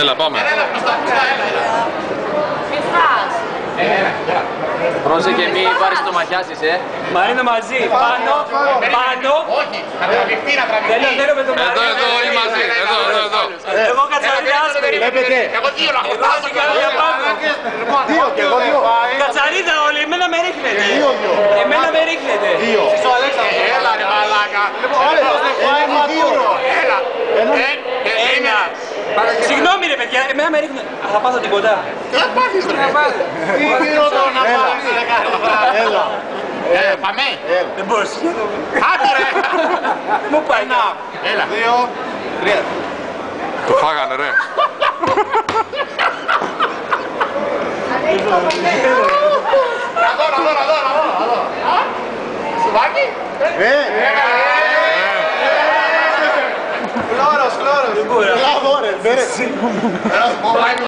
Έλα, πάμε. Πρόσεχε, μη πάρεις το μαχιάσεις, Μαρίνα μαζί, πάνω. Όχι, θα τραβηχτεί, να τραβηχτεί. Θέλω με το Μαρίνα. Εδώ, όλοι μαζί, εδώ. Εγώ κατσαρίδα άσπρη. Βλέπετε. Εγώ δύο να έχω. Δύο και εγώ δύο. Κατσαρίδα όλοι, εμένα με ρίχνετε. Εμένα με ρίχνετε. Δύο. Έλα ρε μαλάκα. Έλα. Ένα. Συγγνώμη ρε παιδιά, εμένα με ρίχνετε. Θα πάθω τίποτα. Τι θα πάθεις ρε. Τι ρωτώ να πάθεις ρε κάθε. Έλα. Πάμε. Δεν μπορείς. Άντε ρε. Μου πάει. Έλα. Δύο. Τρία. Το φάγανε, ρε. Να δω. Σουβάκι. Κλώρος. Μπράβο ρε.